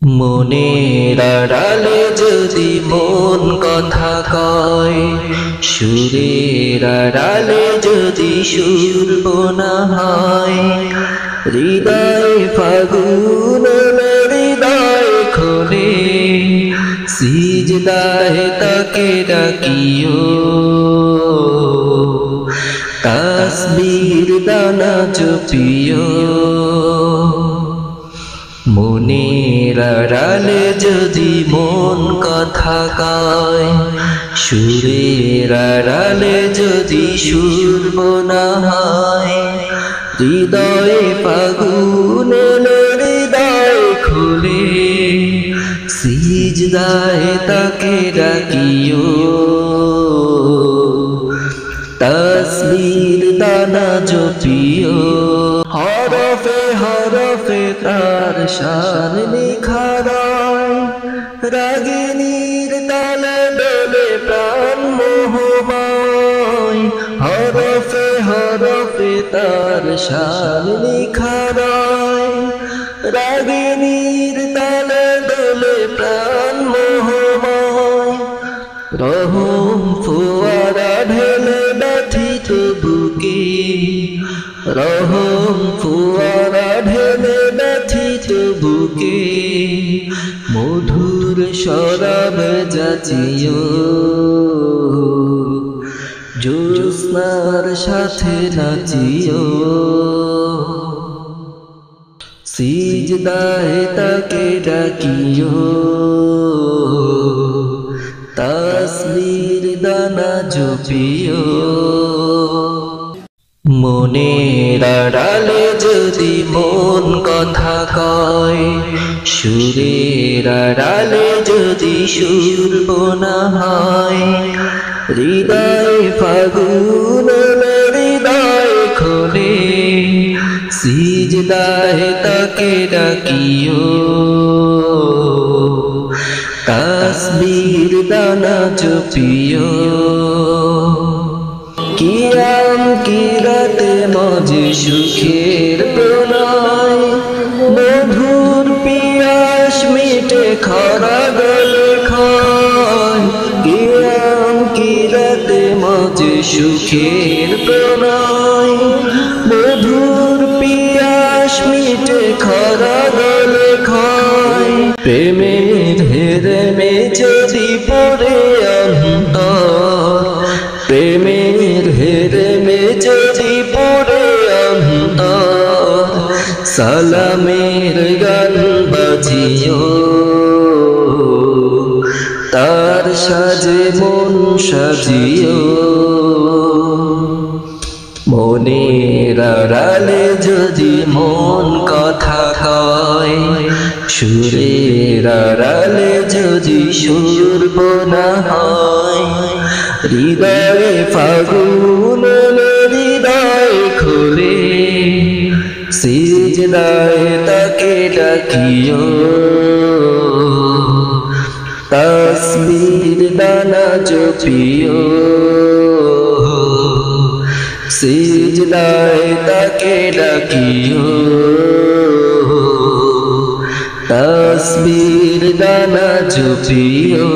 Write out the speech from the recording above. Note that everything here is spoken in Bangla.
মনের আড়ালে যদি মন কথা কয়, সুরের আড়ালে যদি সুর বোনা হয়, হৃদয় ফাগুন হৃদয় খোলে, সিজদায় তাকে ডাকিও, তাসবির দানা জপিও। মনের আড়ালে যদি মন কথা কয়, সুরের আড়ালে যদি সুর বোনা হয়, হৃদয়ে ফাগুন হৃদয় খুলে, সিজদায় তাকে ডাকিও, তাসবির দানা জপিও। হরফে হরফে তার শান নিখারায়, রাগিনীর তালে দোলে প্রাণ মোহময়। হরফে হরফে তার শান নিখারায়, রাগিনীর তালে দোলে প্রাণ মোহময়। রহম ফোয়ারা ঢেলে ব্যথিত বুকে, রহম ফোয়ারা ঢেলে ব্যথিত বুকে, মধুর শরাব যাচিও, জ্যোৎস্নার সাথে নাচিও। সিজদায় তাকে ডাকিও, তাসবির দানা জপিও। মনের আড়ালে যদি মন কথা কয়, সুরের আড়ালে যদি সুর বোনা হয়, হৃদয় ফাগুন হৃদয় খোলে, সিজদায় তাকে ডাকিও, তাসবির দানা জপিও। কিয়াম কিরাতে মজে সুখের প্রণয়, মধুর পিয়াস মিটে খরা গলে খায়। কিয়াম কিরাতে মজে সুখের প্রণয়, মধুর পিয়াস মিটে খরা গলে খায়। প্রেমের হেরেমে যদি পড়ে অন্তর, প্রেমের হেরেমে যদি পড়ে অন্তর, সালামের গান বাজিও, তার সাজে মন সাজিও। মনের আড়ালে যদি মন কথা কয়, সুরের আড়ালে যদি সুর বোনা হয়, হৃদয়ে ফাগুন হৃদয় খোলে, সিজদায় তাকে ডাকিও, তাসবির দানা জপিও। সিজদায় তাকে ডাকিও, তাসবির দানা জপিও।